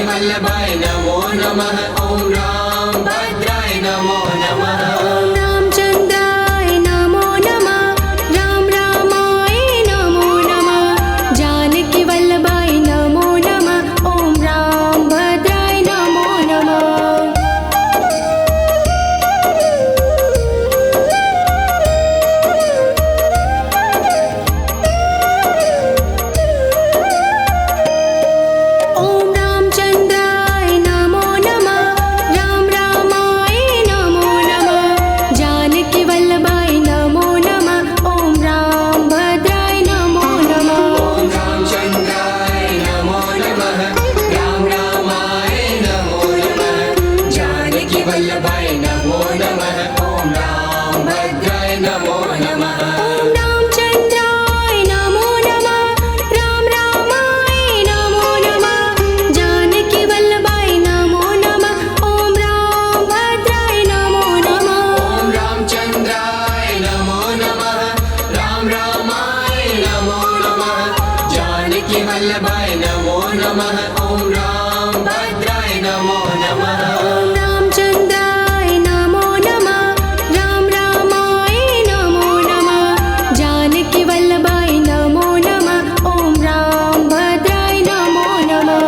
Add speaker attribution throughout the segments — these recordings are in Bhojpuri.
Speaker 1: वल्लभाय नमो नमः। ॐ राम भद्राय नमो नमः।
Speaker 2: ॐ रामचन्द्राय नमो नमः। राम रामाय नमो नमः। जानकी वल्लभाय नमो नमः। ॐ राम भद्राय नमो नमः।
Speaker 1: वल्लभाय नमो नमः। ॐ राम भद्राय नमो नमः।
Speaker 2: ॐ रामचन्द्राय नमो नमः। राम रामाय नमो नमः। जानकी वल्लभाय नमो नमः। ॐ राम भद्राय नमो नमः।
Speaker 1: ॐ रामचन्द्राय नमो नमः। राम रामाय नमो नमः। जानकी वल्लभाय नमो नमः। ॐ राम भद्राय नमो नमः।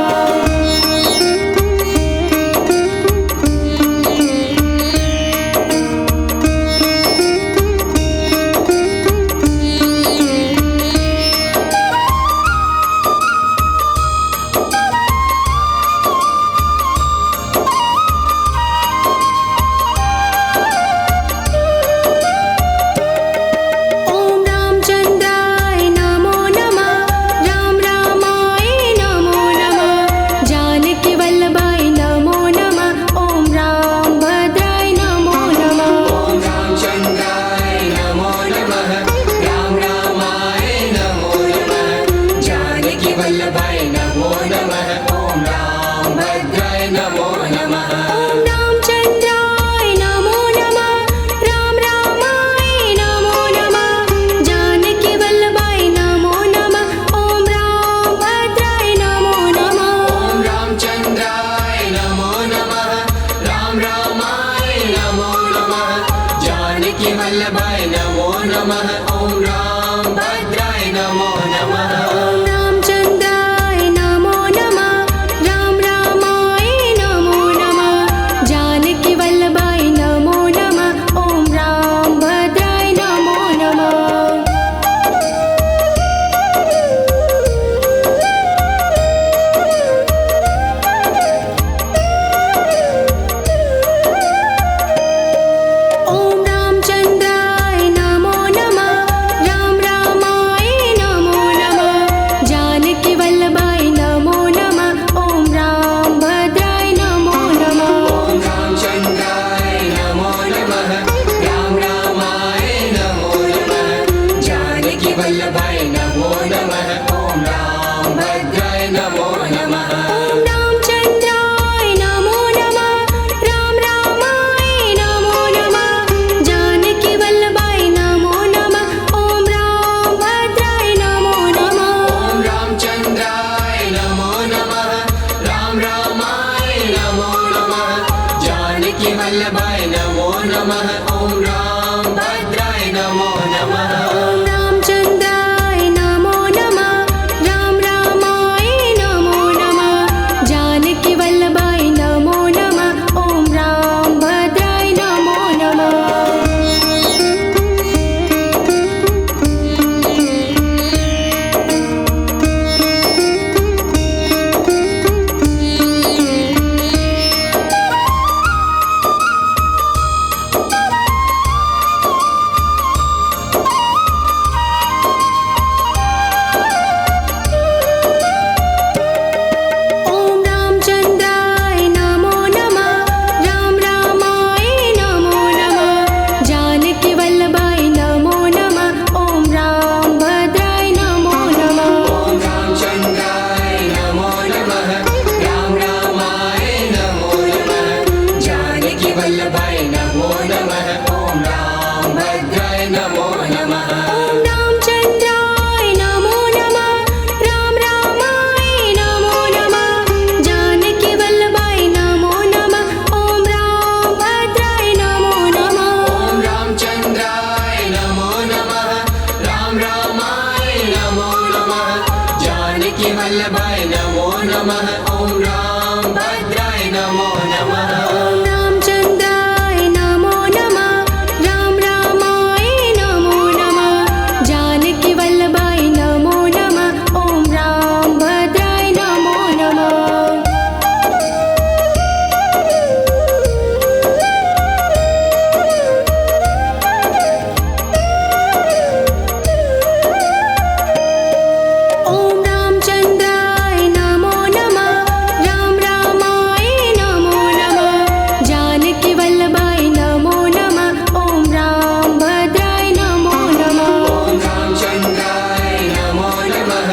Speaker 1: वल्लभाय नमो नमः। ॐ राम भद्राय नमो नमः।
Speaker 2: ॐ रामचन्द्राय नमो नमः। राम रामाय नमो नमः। जानकी वल्लभाय नमो नमः। ॐ राम भद्राय नमो नमः।
Speaker 1: ॐ रामचन्द्राय नमो नमः। राम रामाय नमो नमः। जानकी वल्लभाय नमो नमः। ॐ राम भद्राय नमो नमः। वल्लभाय नमो नमः। ॐ राम भद्राय नमो नमः।
Speaker 2: ॐ रामचन्द्राय नमो नमः। राम रामाय नमो नमः। जानकी वल्लभाय नमो नमः। ॐ राम भद्राय नमो नमः।
Speaker 1: ॐ रामचन्द्राय नमो नमः। राम रामाय नमो नमः। जानकी वल्लभाय नमो नमः। ॐ राम भद्राय नमो नमः।
Speaker 2: ॐ रामचन्द्राय नमो नमः। राम रामाय
Speaker 1: जानकी वल्लभाय नमो नमः ॐ राम भद्राय नमो नमः
Speaker 2: ॐ रामचन्द्राय नमो नमः राम रामाय नमो नमः जानकी वल्लभाय नमो नमः ॐ राम भद्राय नमो नमः ॐ रामचन्द्राय नमो नमः राम रामाय नमो नमः जानकी वल्लभाय नमो नमः ॐ राम भद्राय नमो नमः
Speaker 1: ॐ रामचन्द्राय नमो नमः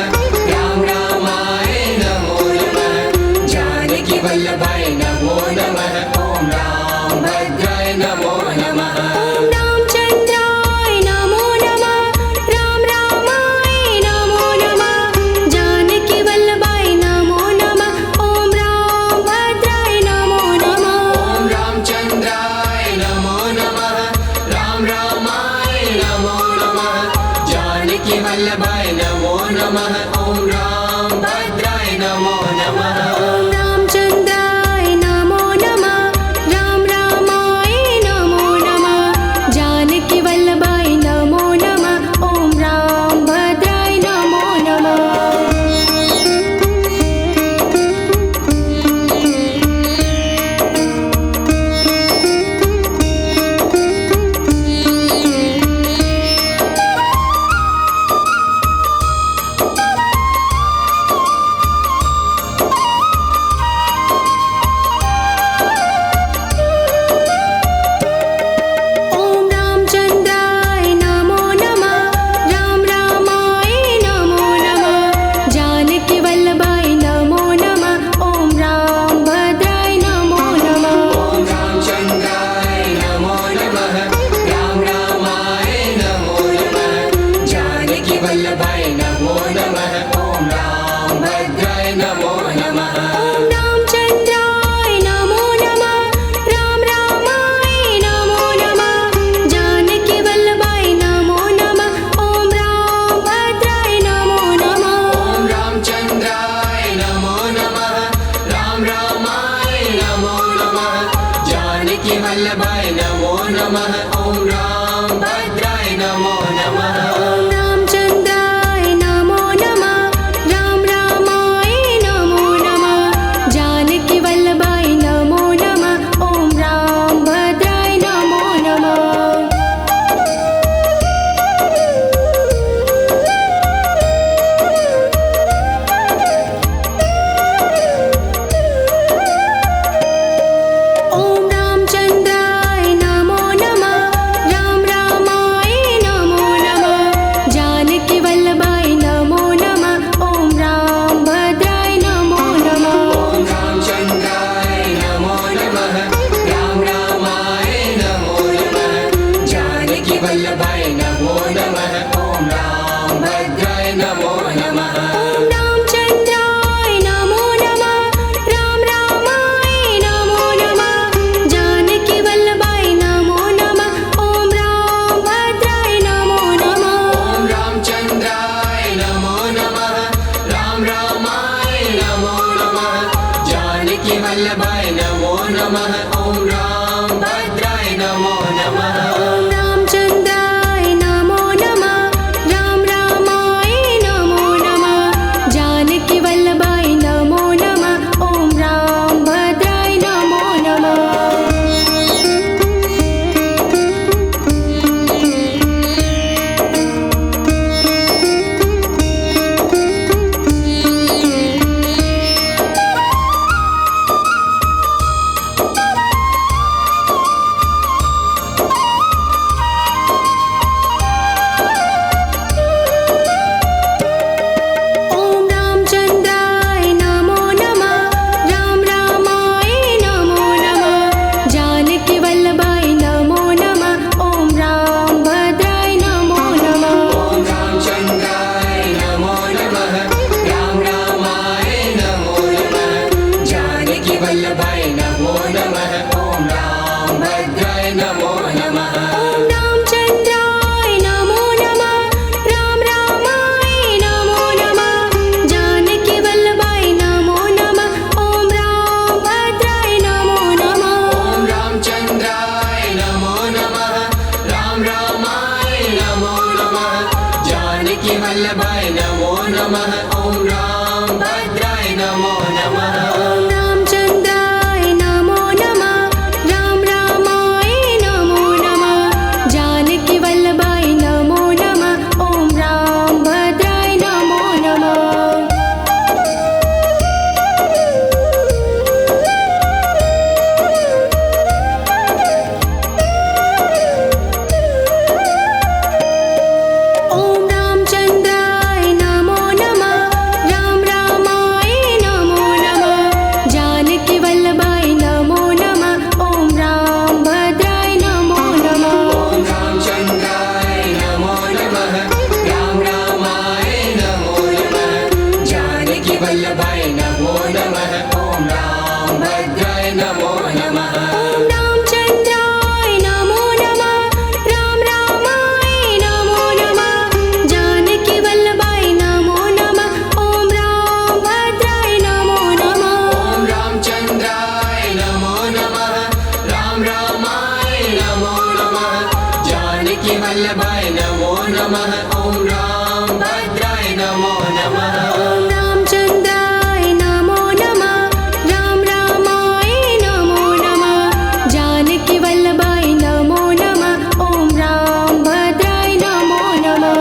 Speaker 1: राम रामाय नमो नमः जानकी वल्लभाय नमो नमः ॐ राम भद्राय नमो नमः
Speaker 2: ॐ रामचन्द्राय नमो नमः राम रामाय नमो नमः जानकी वल्लभाय नमो नमः ॐ राम भद्राय नमो नमः
Speaker 1: ॐ रामचन्द्राय नमो नमः राम रामाय नमो नमः जानकी वल्लभाय नमो नमः ॐ राम भद्राय नमो नमः
Speaker 2: ॐ रामचन्द्राय नमो नमः राम रामाय नमो नमः जानकी वल्लभाय नमो नमः ॐ राम भद्राय नमो नमः ॐ रामचन्द्राय नमो नमः राम रामाय नमो नमः जानकी वल्लभाय नमो नमः ॐ राम भद्राय नमो नमः
Speaker 1: ॐ रामचन्द्राय नमो नमः राम रामाय नमो नमः जानकी वल्लभाय नमो नमः ॐ राम भद्राय नमो नमः
Speaker 2: ॐ रामचन्द्राय नमो नमः राम रामाय नमो नमः जानकी वल्लभाय नमो नमः ॐ राम भद्राय नमो नमः
Speaker 1: ॐ रामचन्द्राय नमो नमः राम रामाय नमो नमः जानकी वल्लभाय नमो नमः ॐ राम भद्राय नमो नमः
Speaker 2: ॐ रामचन्द्राय नमो नमः राम रामाय नमो नमः जानकी वल्लभाय नमो नमः ॐ राम भद्राय नमो नमः ॐ रामचन्द्राय नमो नमः राम रामाय नमो नमः जानकी वल्लभाय नमो नमः ॐ राम भद्राय नमो नमः
Speaker 1: ॐ रामचन्द्राय नमो नमः राम रामाय नमो नमः जानकी वल्लभाय नमो नमः ॐ राम भद्राय नमो नमः
Speaker 2: ॐ रामचन्द्राय नमो नमः राम रामाय नमो नमः जानकी वल्लभाय नमो नमः ॐ राम भद्राय नमो नमः
Speaker 1: ॐ रामचन्द्राय नमो नमः राम रामाय नमो नमः जानकी वल्लभाय नमो नमः ॐ राम भद्राय नमो नमः
Speaker 2: ॐ रामचन्द्राय नमो नमः राम रामाय नमो नमः जानकी वल्लभाय नमो नमः ॐ राम भद्राय नमो नमः ॐ
Speaker 1: ॐ रामभद्राय नमो नमः
Speaker 2: ॐ रामचन्द्राय नमो नमः राम रामाय नमो नमः जानकीवल्लभाय नमो नमः ॐ रामभद्राय नमो नमः ॐ रामचन्द्राय नमो नमः राम रामाय नमो नमः जानकीवल्लभाय नमो नमः ॐ रामभद्राय नमो नमः
Speaker 1: ॐ रामचन्द्राय नमो नमः राम रामाय नमो नमः जानकीवल्लभाय नमो नमः ॐ रामभद्राय नमो नमः
Speaker 2: ॐ रामचन्द्राय नमो नमः राम रामाय नमो नमः जानकीवल्लभाय नमो नमः ॐ रामभद्राय नमो नमः
Speaker 1: ॐ रामचन्द्राय नमो नमः राम रामाय नमो नमः जानकीवल्लभाय नमो नमः ॐ रामभद्राय नमो नमः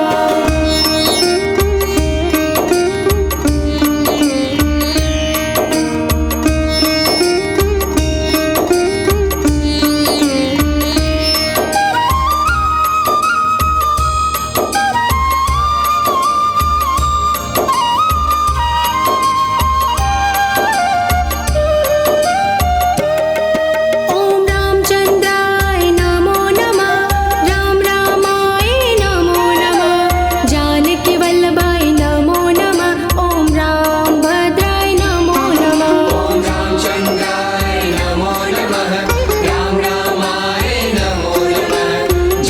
Speaker 2: ॐ रामचन्द्राय नमो नमः राम रामाय नमो नमः जानकीवल्लभाय नमो नमः ॐ रामभद्राय नमो नमः ॐ रामचन्द्राय नमो नमः राम रामाय नमो नमः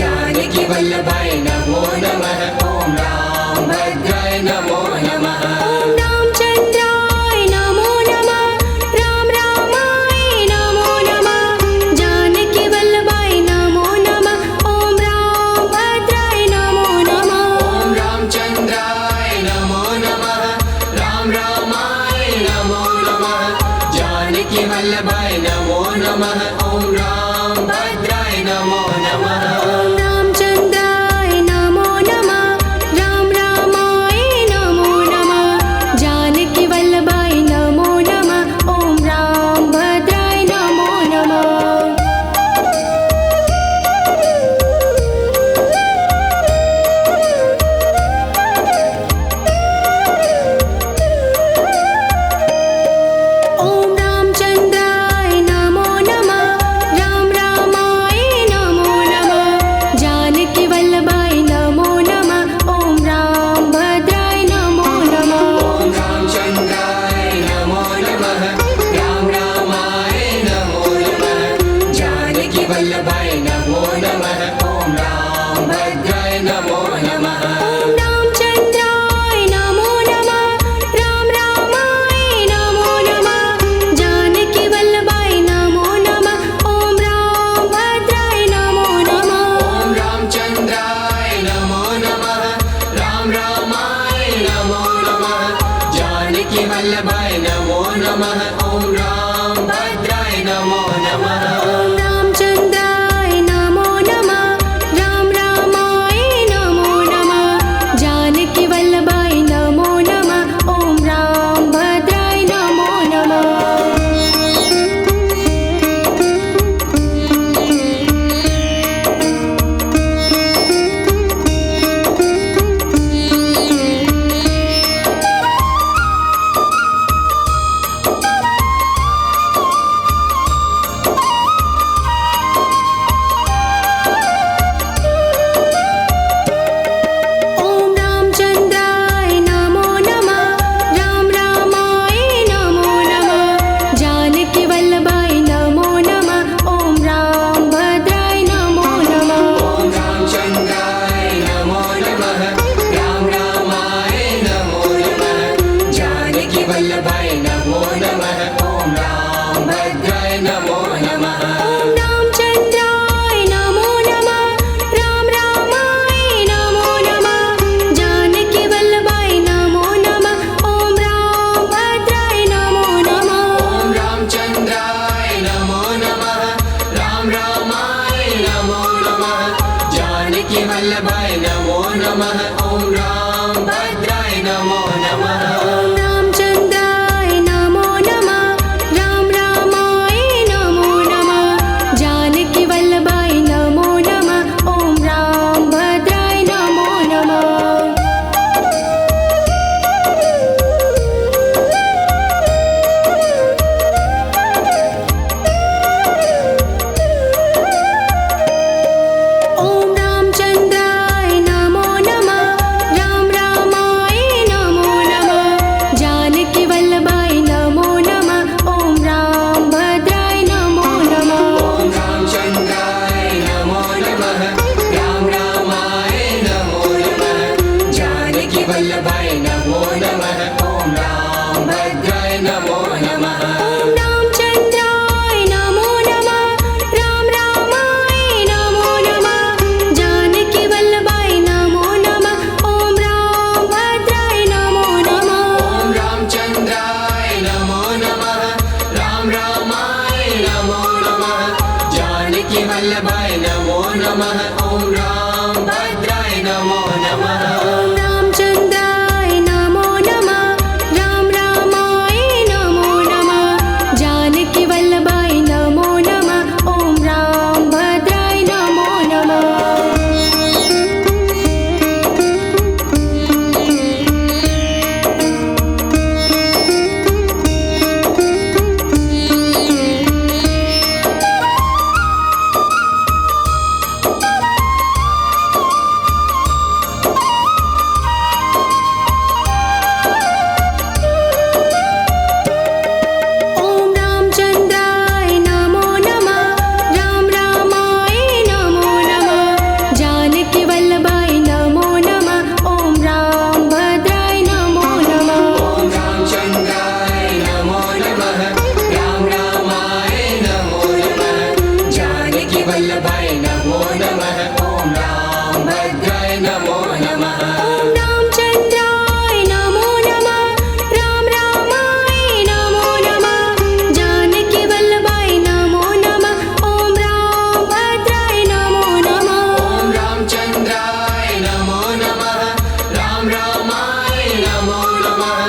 Speaker 2: जानकीवल्लभाय नमो नमः ॐ रामभद्राय नमो नमः
Speaker 1: ॐ रामचन्द्राय नमो नमः राम रामाय नमो नमः जानकीवल्लभाय नमो नमः ॐ रामभद्राय नमो नमः
Speaker 2: ॐ रामचन्द्राय नमो नमः राम रामाय नमो नमः जानकीवल्लभाय नमो नमः ॐ रामभद्राय नमो नमः
Speaker 1: ॐ रामचन्द्राय नमो नमः राम रामाय नमो नमः जानकीवल्लभाय नमो नमः ॐ रामभद्राय नमो नमः
Speaker 2: ॐ रामचन्द्राय नमो नमः राम रामाय नमो नमः जानकीवल्लभाय नमो नमः ॐ रामभद्राय नमो नमः ॐ रामचन्द्राय नमो नमः राम रामाय नमो नमः जानकीवल्लभाय नमो नमः ॐ रामभद्राय नमो नमः
Speaker 1: ॐ रामचन्द्राय नमो नमः राम रामाय नमो नमः जानकीवल्लभाय नमो नमः ॐ रामभद्राय नमो नमः
Speaker 2: ॐ रामचन्द्राय नमो नमः राम रामाय नमो नमः जानकीवल्लभाय नमो नमः ॐ रामभद्राय नमो नमः
Speaker 1: ॐ रामचन्द्राय नमो नमः राम रामाय नमो नमः जानकीवल्लभाय नमो नमः ॐ रामभद्राय नमो नमः
Speaker 2: ॐ रामचन्द्राय नमो नमः राम रामाय नमो नमः जानकीवल्लभाय नमो नमः ॐ रामभद्राय नमो नमः
Speaker 1: वल्लभाय नमो नमः ॐ राम भद्राय नमो नमः
Speaker 2: ॐ रामचन्द्राय नमो नमः राम रामाय नमो नमः जानकी वल्लभाय नमो नमः ॐ राम भद्राय नमो नमः ॐ रामचन्द्राय नमो नमः राम रामाय नमो नमः जानकी वल्लभाय नमो नमः ॐ राम भद्राय नमो नमः
Speaker 1: ॐ रामचन्द्राय नमो नमः राम रामाय नमो नमः जानकी वल्लभाय नमो नमः ॐ राम भद्राय नमो नमः
Speaker 2: ॐ रामचन्द्राय नमो नमः राम रामाय नमो नमः जानकी वल्लभाय नमो नमः ॐ राम भद्राय नमो नमः
Speaker 1: ॐ रामचन्द्राय नमो नमः राम रामाय नमो नमः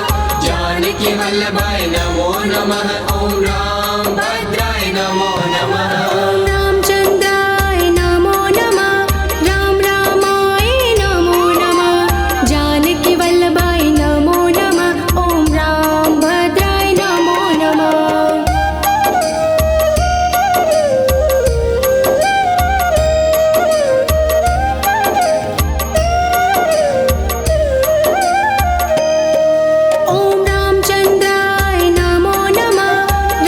Speaker 1: जानकी वल्लभाय नमो नमः ॐ राम भद्राय नमो नमः
Speaker 2: ॐ रामचन्द्राय नमो नमः राम रामाय नमो नमः जानकी वल्लभाय नमो नमः ॐ राम भद्राय नमो नमः ॐ रामचन्द्राय नमो नमः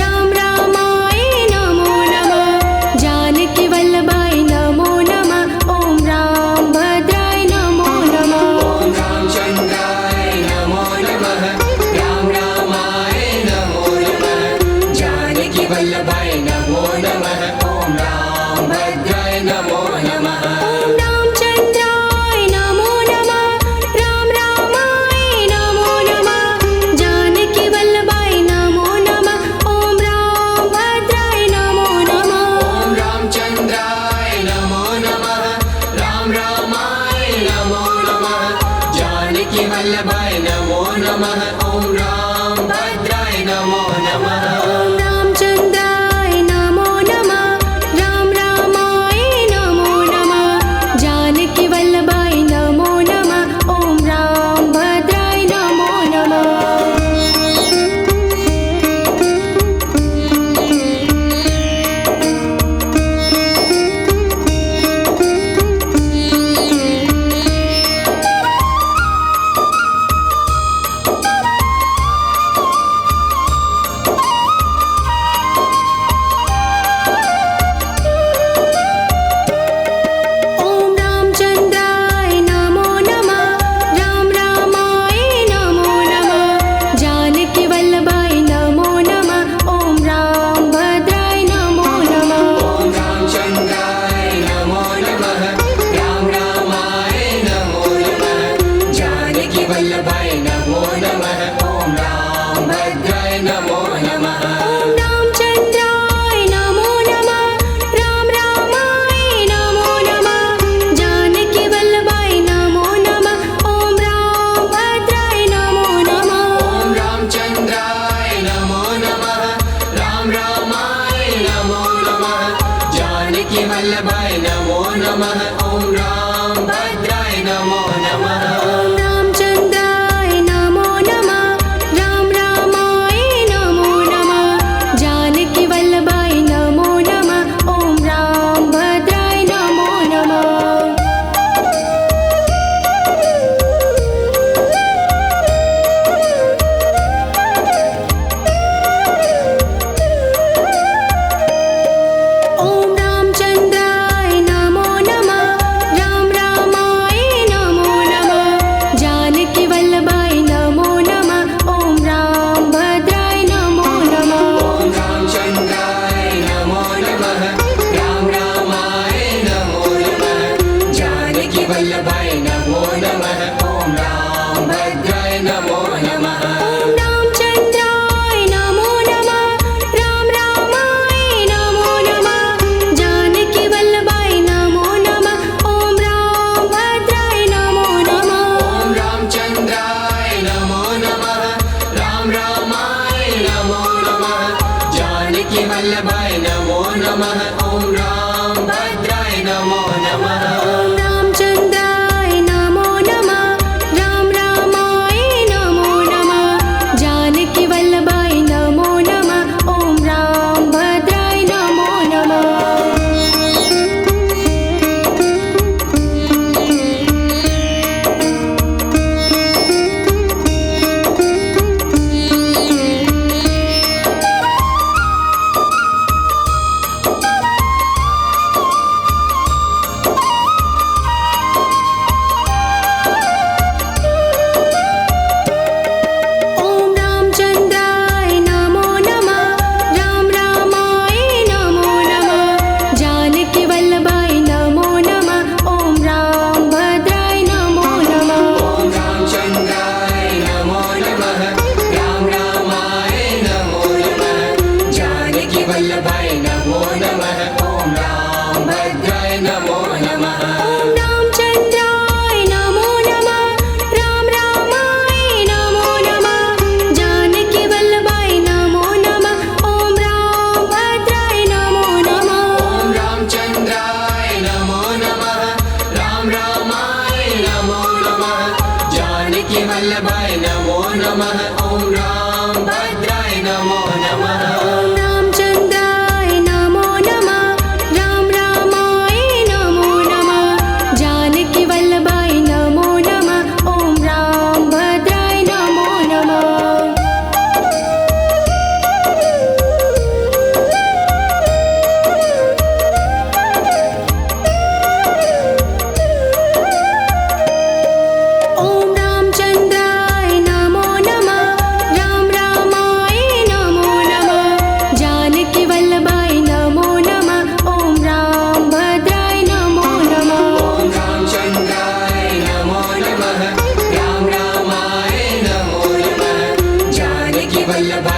Speaker 2: राम रामाय नमो नमः जानकी वल्लभाय नमो नमः ॐ राम भद्राय नमो नमः
Speaker 1: ॐ रामचन्द्राय नमो नमः राम रामाय नमो नमः जानकी वल्लभाय नमो नमः ॐ राम भद्राय नमो नमः
Speaker 2: ॐ रामचन्द्राय नमो नमः राम रामाय नमो नमः जानकी वल्लभाय नमो नमः ॐ राम भद्राय नमो नमः
Speaker 1: ॐ रामचन्द्राय नमो नमः राम रामाय नमो नमः जानकी वल्लभाय नमो नमः ॐ राम भद्राय नमो नमः
Speaker 2: ॐ रामचन्द्राय नमो नमः राम रामाय नमो नमः जानकी वल्लभाय नमो नमः ॐ राम भद्राय नमो नमः
Speaker 1: नमः ॐ रामभद्राय नमो नमः
Speaker 2: ॐ रामचन्द्राय नमो नमः राम रामाय नमो नमः जानकी वल्लभाय नमो नमः ॐ रामभद्राय नमो नमः ॐ रामचन्द्राय नमो नमः राम रामाय नमो नमः जानकी वल्लभाय नमो नमः ॐ रामभद्राय नमो नमः
Speaker 1: ॐ रामचन्द्राय नमो नमः राम रामाय नमो नमः जानकी वल्लभाय नमो नमः ॐ रामभद्राय नमो नमः
Speaker 2: ॐ रामचन्द्राय नमो नमः राम रामाय नमो नमः जानकी वल्लभाय नमो नमः ॐ रामभद्राय नमो नमः
Speaker 1: ॐ रामचन्द्राय नमो नमः राम रामाय नमो नमः जानकी वल्लभाय नमो नमः ॐ रामभद्राय नमो नमः
Speaker 2: ॐ रामचन्द्राय नमो नमः राम रामाय नमो नमः जानकी वल्लभाय नमो नमः ॐ रामभद्राय नमो नमः ॐ रामचन्द्राय नमो नमः राम रामाय नमो नमः जानकी वल्लभाय नमो नमः ॐ रामभद्राय नमो नमः
Speaker 1: ॐ रामचन्द्राय नमो नमः राम रामाय नमो नमः जानकी वल्लभाय